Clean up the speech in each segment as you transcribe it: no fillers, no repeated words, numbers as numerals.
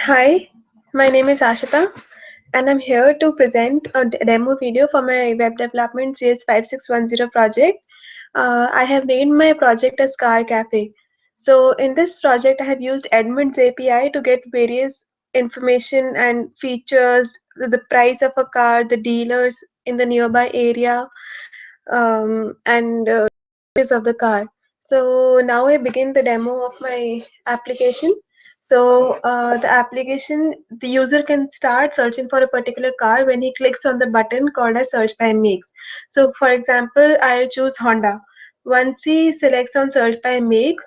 Hi, my name is Ashita and I'm here to present a demo video for my web development CS5610 project. I have named my project as CarCafe. So in this project, I have used Edmunds API to get various information and features, the price of a car, the dealers in the nearby area, and of the car. So now I begin the demo of my application. So the application, the user can start searching for a particular car when he clicks on the button called as search by makes. So for example, I'll choose Honda. Once he selects on search by makes,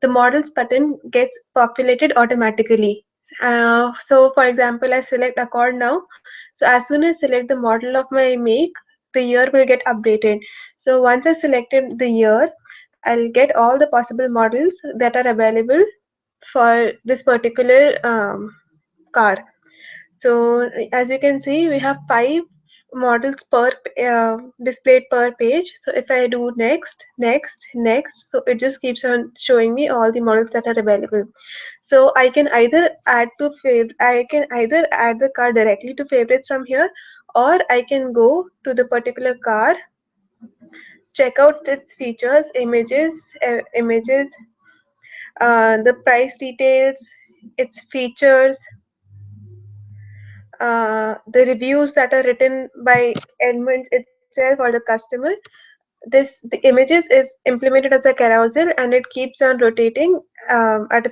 the models button gets populated automatically. So for example, I select Accord now. So as soon as I select the model of my make, the year will get updated. So once I selected the year, I'll get all the possible models that are available for this particular car. So as you can see, we have 5 models per displayed per page. So if I do next, next, next, so it just keeps on showing me all the models that are available. So I can either add the car directly to favorites from here, or I can go to the particular car, check out its features, the price details, its features, the reviews that are written by Edmunds itself or the customer. The images is implemented as a carousel and it keeps on rotating at a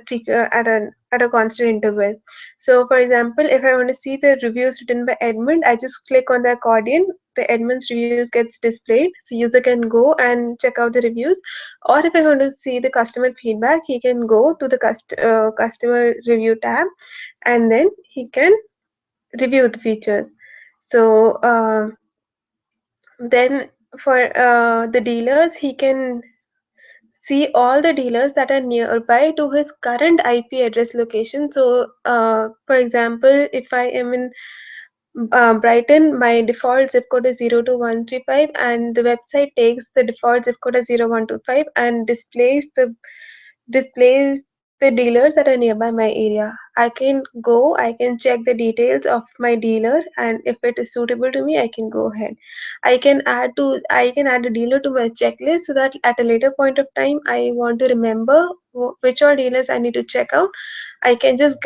constant interval. So for example, if I want to see the reviews written by Edmund, I just click on the accordion, the Edmund's reviews gets displayed, so user can go and check out the reviews. Or if I want to see the customer feedback, he can go to the customer review tab, and then he can review the feature. So then for the dealers, he can see all the dealers that are nearby to his current IP address location. So for example, if I am in Brighton, my default zip code is 02135, and the website takes the default zip code as 0125 and displays the dealers that are nearby my area. I can go, I can check the details of my dealer, and if it is suitable to me, I can go ahead. I can add a dealer to my checklist so that at a later point of time I want to remember which all dealers I need to check out. I can just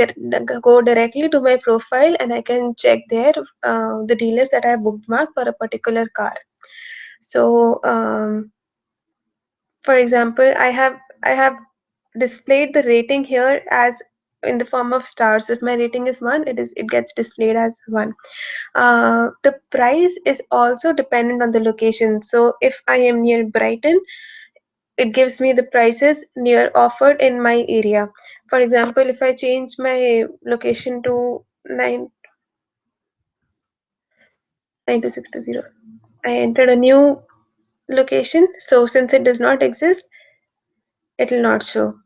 go directly to my profile and I can check there the dealers that I have bookmarked for a particular car. So for example, I have displayed the rating here as in the form of stars. If my rating is 1, it gets displayed as 1. The price is also dependent on the location. So if I am near Brighton, it gives me the prices near offered in my area. For example, if I change my location to 92620, I entered a new location. So since it does not exist, it will not show.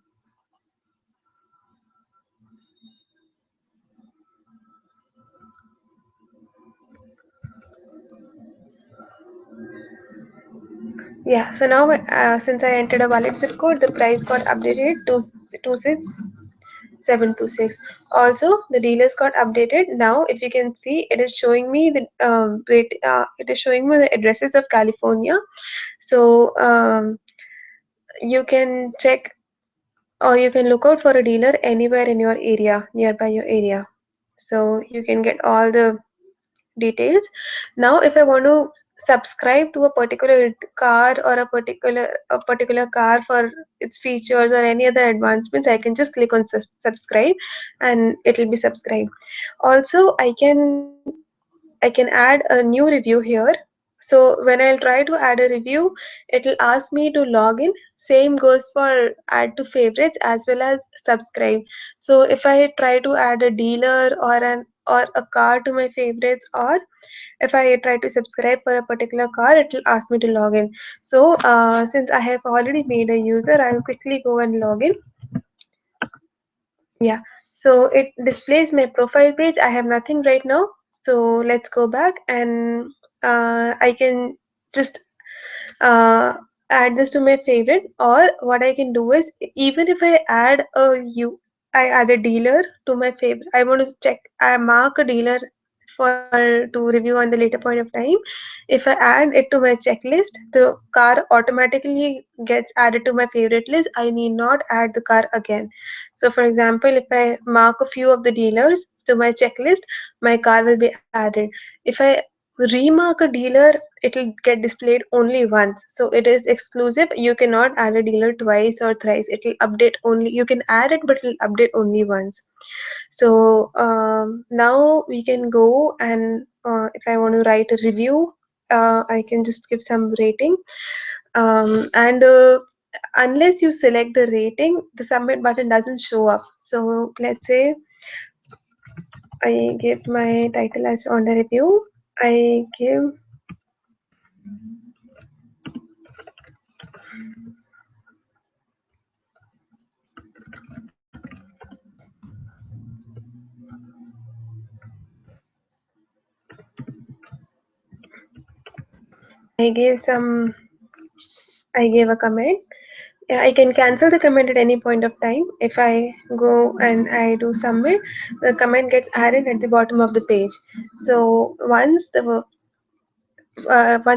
Yeah, so now since I entered a valid zip code, the price got updated to 26726. Also, the dealers got updated. Now, if you can see, it is showing me the it is showing me the addresses of California. So you can check or you can look out for a dealer anywhere in your area, nearby your area. So you can get all the details. Now if I want to subscribe to a particular car or a particular car for its features or any other advancements, I can just click on subscribe and it will be subscribed. Also I can add a new review here. So when I'll try to add a review, it'll ask me to log in. Same goes for add to favorites as well as subscribe. So if I try to add a dealer or a car to my favorites, or if I try to subscribe for a particular car, it will ask me to log in. So since I have already made a user, I'll quickly go and log in. Yeah, so it displays my profile page. I have nothing right now. So let's go back and I can just uh, add this to my favorite, or what I can do is, even if I I add a dealer to my favorite. I want to check. I mark a dealer for to review on the later point of time. If I add it to my checklist, the car automatically gets added to my favorite list. I need not add the car again. So, for example, if I mark a few of the dealers to my checklist, my car will be added. If I remark a dealer, it will get displayed only once, so it is exclusive. You cannot add a dealer twice or thrice. It will update only, you can add it, but it will update only once. So now we can go and if I want to write a review, I can just give some rating, and unless you select the rating, the submit button doesn't show up. So let's say I give my title as on the review. I give I gave some I gave a comment. Yeah, I can cancel the comment at any point of time. If I go and I do submit, the comment gets added at the bottom of the page. So once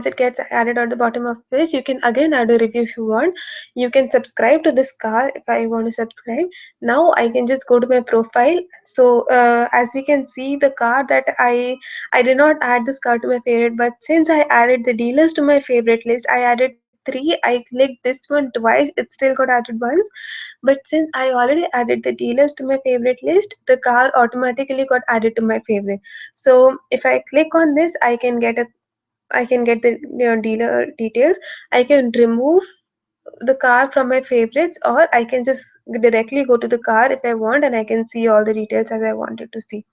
it gets added on the bottom of the page, you can again add a review if you want. You can subscribe to this car if I want to subscribe. Now I can just go to my profile. So as we can see, the car that I did not add this car to my favorite, but since I added the dealers to my favorite list, I added three. I clicked this one twice, it still got added once. But since I already added the dealers to my favorite list, the car automatically got added to my favorite. So if I click on this, I can get the dealer details. I can remove the car from my favorites, or I can just directly go to the car if I want, and I can see all the details as I wanted to see.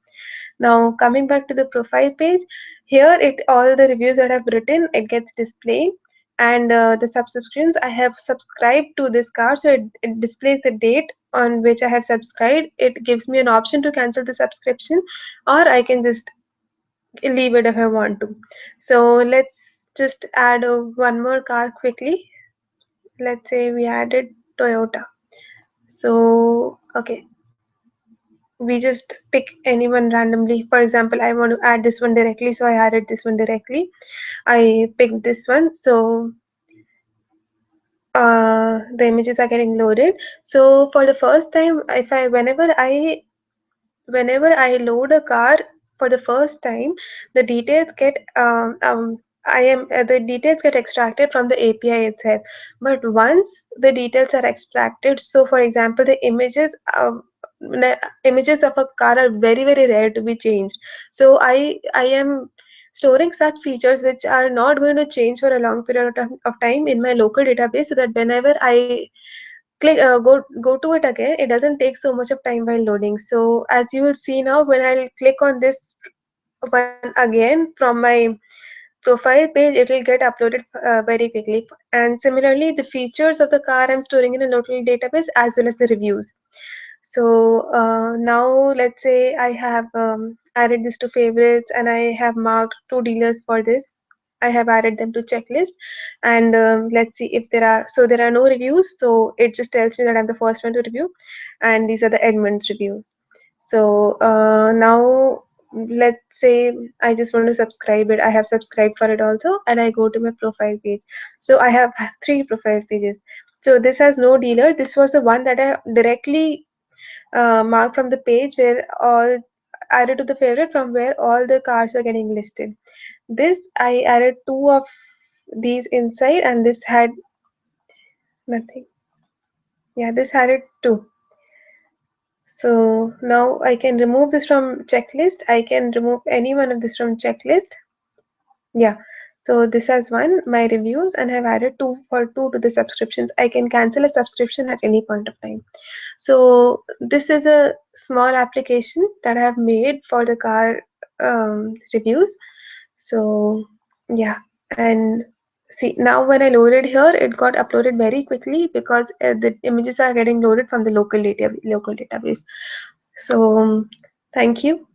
Now coming back to the profile page, here it all the reviews that I've written, it gets displayed, and the subscriptions, I have subscribed to this car, so it displays the date on which I have subscribed. It gives me an option to cancel the subscription, or I can just leave it if I want to. So let's just add one more car quickly. Let's say we added Toyota. So okay, we just pick anyone randomly. For example, I want to add this one directly, so I added this one directly. I picked this one. So the images are getting loaded. So for the first time, if I whenever I load a car for the first time, the details get the details get extracted from the API itself. But once the details are extracted, so for example, the images of a car are very rare to be changed. So I am storing such features which are not going to change for a long period of time in my local database, so that whenever I go to it again, it doesn't take so much of time while loading. So as you will see now, when I'll click on this one again from my profile page, it will get uploaded very quickly. And similarly, the features of the car I'm storing in a local database, as well as the reviews. So now let's say I have added this to favorites, and I have marked two dealers for this. I have added them to checklist, and let's see if there are no reviews, so it just tells me that I'm the first one to review, and these are the admin's reviews. So now let's say I just want to subscribe it. I have subscribed for it also, and I go to my profile page. So I have three profile pages. So this has no dealer. This was the one that I directly marked from the page where all added to the favorite, from where all the cars are getting listed. This I added two of these inside, and this had nothing. Yeah, this had it too. So now I can remove this from checklist. I can remove any one of this from checklist. Yeah. So this has one, my reviews, and I've added two to the subscriptions. I can cancel a subscription at any point of time. So this is a small application that I have made for the car reviews. So yeah, and see, now when I loaded here, it got uploaded very quickly because the images are getting loaded from the local database. So thank you.